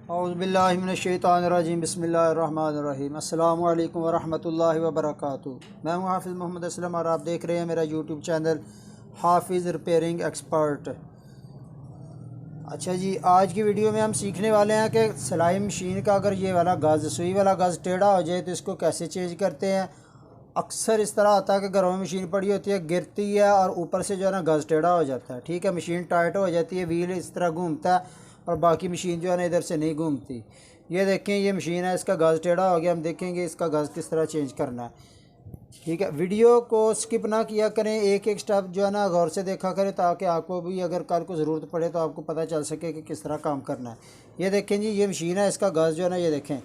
औज़ुबिल्लाहिमिनश्शैतानिर्रजीम बिस्मिल्लाहिर्रहमानिर्रहीम अस्सलामु अलैकुम वरहमतुल्लाहि वबरकातुहू। मैं हूँ हाफिज़ मोहम्मद असलम और आप देख रहे हैं मेरा यूट्यूब चैनल हाफिज़ रिपेयरिंग एक्सपर्ट। अच्छा जी, आज की वीडियो में हम सीखने वाले हैं कि सिलाई मशीन का अगर ये वाला गज़ सुई वाला गज़ टेढ़ा हो जाए तो इसको कैसे चेंज करते हैं। अक्सर इस तरह होता है कि घरों में मशीन पड़ी होती है, गिरती है और ऊपर से जो है ना गज़ टेढ़ा हो जाता है। ठीक है, मशीन टाइट हो जाती है, व्हील इस तरह घूमता है और बाकी मशीन जो है ना इधर से नहीं घूमती। ये देखें, ये मशीन है, इसका गज़ टेढ़ा हो गया। हम देखेंगे इसका गज़ किस तरह चेंज करना है। ठीक है, वीडियो को स्किप ना किया करें, एक एक स्टेप जो है ना गौर से देखा करें ताकि आपको भी अगर कल को ज़रूरत पड़े तो आपको पता चल सके कि किस तरह काम करना है। ये देखें जी, ये मशीन है, इसका गज़ जो है ना ये देखें,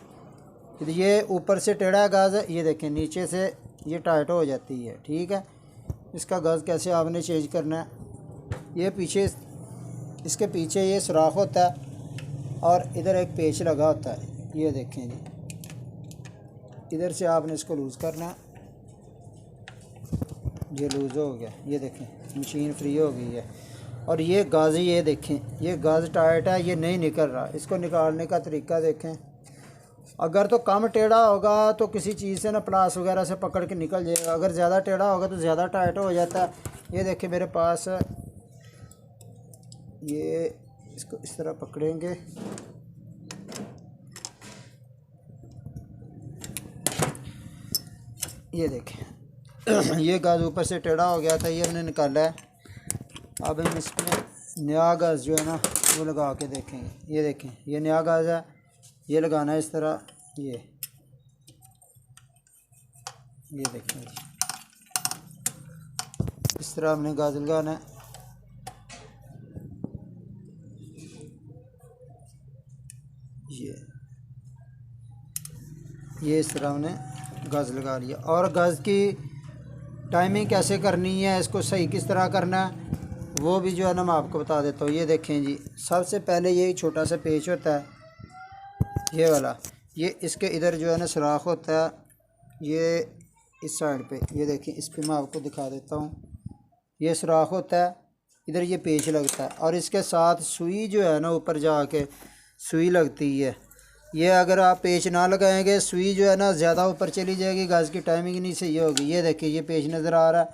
ये ऊपर से टेढ़ा गज़ है, ये देखें नीचे से ये टाइट हो जाती है। ठीक है, इसका गज़ कैसे आपने चेंज करना है। ये पीछे, इसके पीछे ये सुराख होता है और इधर एक पेच लगा होता है। ये देखें जी, इधर से आपने इसको लूज़ करना है। ये लूज़ हो गया, ये देखें मशीन फ्री हो गई है। और ये गज़, ये देखें ये गज़ टाइट है, ये नहीं निकल रहा। इसको निकालने का तरीका देखें। अगर तो कम टेढ़ा होगा तो किसी चीज़ से ना प्लास वगैरह से पकड़ के निकल जाएगा, अगर ज़्यादा टेढ़ा होगा तो ज़्यादा टाइट हो जाता है। ये देखें मेरे पास, ये इसको इस तरह पकड़ेंगे, ये देखें ये गज़ ऊपर से टेढ़ा हो गया था, ये हमने निकाला है। अब हम इसमें नया गज़ जो है ना वो लगा के देखेंगे। ये देखें, ये नया गज़ है, ये लगाना है इस तरह। ये देखें जी, इस तरह हमने गज़ लगाना है। ये इस तरह हमने गज़ लगा लिया। और गज़ की टाइमिंग कैसे करनी है, इसको सही किस तरह करना है, वो भी जो है ना मैं आपको बता देता हूँ। ये देखें जी, सबसे पहले ये छोटा सा पेच होता है, ये वाला, ये इसके इधर जो है ना सुराख होता है, ये इस साइड पे। ये देखें, इस पे मैं आपको दिखा देता हूँ। ये सुराख होता है, इधर ये पेच लगता है और इसके साथ सुई जो है ना ऊपर जाके सुई लगती है। ये अगर आप पेच ना लगाएंगे, सुई जो है ना ज़्यादा ऊपर चली जाएगी, गज़ की टाइमिंग नहीं सही होगी। ये देखिए, ये पेच नज़र आ रहा है,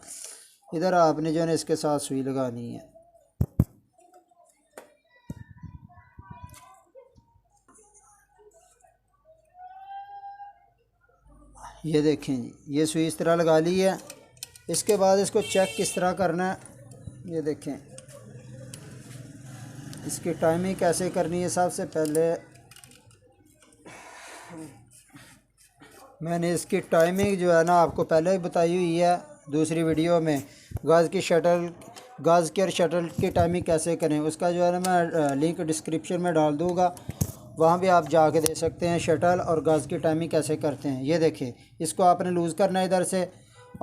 इधर आपने जो है ना इसके साथ सुई लगानी है। ये देखें जी, ये सुई इस तरह लगा ली है। इसके बाद इसको चेक किस तरह करना है, ये देखें इसकी टाइमिंग कैसे करनी है। सबसे पहले मैंने इसकी टाइमिंग जो है ना आपको पहले ही बताई हुई है दूसरी वीडियो में। गज़ की शटल, गज़ की और शटल की टाइमिंग कैसे करें, उसका जो है ना मैं लिंक डिस्क्रिप्शन में डाल दूँगा, वहाँ भी आप जाके दे सकते हैं शटल और गज़ की टाइमिंग कैसे करते हैं। ये देखिए, इसको आपने लूज़ करना है इधर से,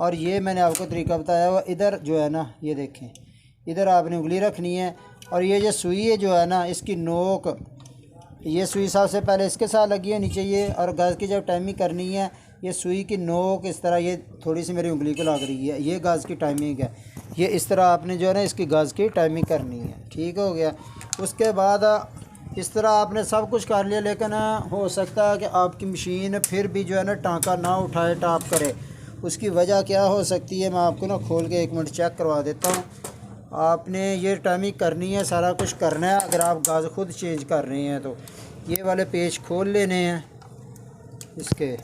और ये मैंने आपको तरीका बताया हुआ, इधर जो है ना ये देखें, इधर आपने उंगली रखनी है और ये जो सुई है जो है ना इसकी नोक, ये सुई सबसे पहले इसके साथ लगी है नीचे ये, और गज़ की जब टाइमिंग करनी है ये सुई की नोक इस तरह, ये थोड़ी सी मेरी उंगली को लग रही है, ये गज़ की टाइमिंग है। ये इस तरह आपने जो है ना इसकी गज़ की टाइमिंग करनी है। ठीक हो गया। उसके बाद इस तरह आपने सब कुछ कर लिया, लेकिन हो सकता है कि आपकी मशीन फिर भी जो है ना टाँका ना उठाए, टाप करे। उसकी वजह क्या हो सकती है, मैं आपको ना खोल के 1 मिनट चेक करवा देता हूँ। आपने ये टाइमिंग करनी है, सारा कुछ करना है। अगर आप गज़ खुद चेंज कर रहे हैं तो ये वाले पेच खोल लेने हैं, इसके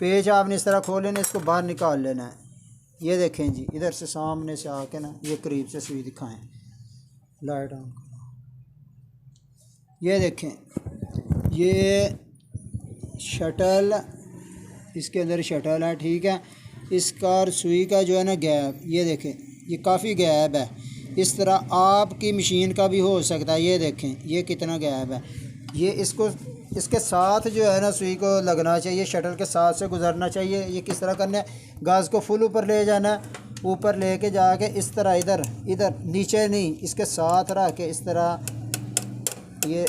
पेच आपने इस तरह खोल लेने, इसको बाहर निकाल लेना है। ये देखें जी, इधर से सामने से आके ना ये करीब से सुई दिखाएं, लाइट ऑन करो। ये देखें, ये शटल, इसके अंदर शटल है। ठीक है, इसका और सुई का जो है ना गैप, ये देखें ये काफ़ी गैप है। इस तरह आपकी मशीन का भी हो सकता है। ये देखें ये कितना गैप है। ये इसको इसके साथ जो है ना सुई को लगना चाहिए, शटल के साथ से गुजरना चाहिए। ये किस तरह करना है, गज़ को फुल ऊपर ले जाना है, ऊपर लेके जाके इस तरह इधर इधर नीचे नहीं, इसके साथ रख के इस तरह ये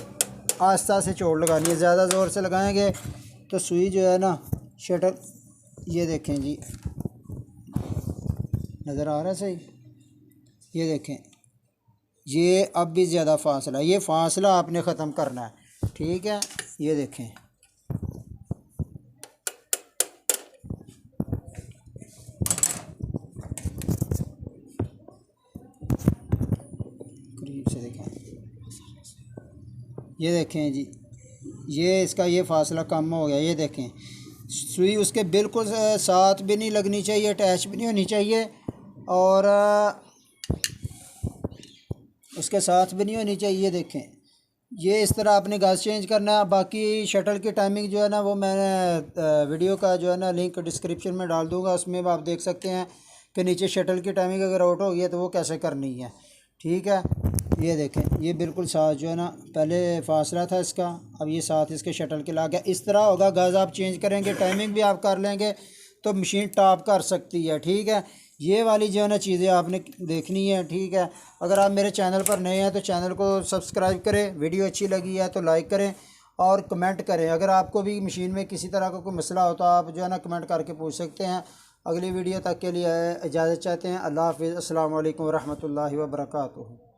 आस्ता से चोट लगानी है। ज़्यादा ज़ोर से लगाएंगे तो सुई जो है ना शटल, ये देखें जी, नज़र आ रहा है सही। ये देखें, ये अब भी ज़्यादा फासला, ये फासला आपने ख़त्म करना है, ठीक है। ये देखें, करीब से देखें, ये देखें जी, ये इसका ये फासला कम हो गया। ये देखें, सुई उसके बिल्कुल साथ भी नहीं लगनी चाहिए, अटैच भी नहीं होनी चाहिए, और उसके साथ भी नहीं होनी चाहिए। देखें, ये इस तरह आपने गाज चेंज करना है। बाकी शटल की टाइमिंग जो है ना, वो मैंने वीडियो का जो है ना लिंक डिस्क्रिप्शन में डाल दूंगा, उसमें आप देख सकते हैं कि नीचे शटल की टाइमिंग अगर आउट हो गई है तो वो कैसे करनी है, ठीक है। ये देखें, ये बिल्कुल साथ जो है ना, पहले फासला था इसका, अब ये साथ इसके शटल के ला गया। इस तरह होगा, गाज आप चेंज करेंगे, टाइमिंग भी आप कर लेंगे तो मशीन टॉप कर सकती है, ठीक है। ये वाली जो है ना चीज़ें आपने देखनी है, ठीक है। अगर आप मेरे चैनल पर नए हैं तो चैनल को सब्सक्राइब करें, वीडियो अच्छी लगी है तो लाइक करें और कमेंट करें। अगर आपको भी मशीन में किसी तरह का कोई मसला हो तो आप जो है ना कमेंट करके पूछ सकते हैं। अगली वीडियो तक के लिए इजाज़त चाहते हैं। अल्लाह हाफ़िज़। अस्सलाम वालेकुम रहमतुल्लाहि व बरकातुहू।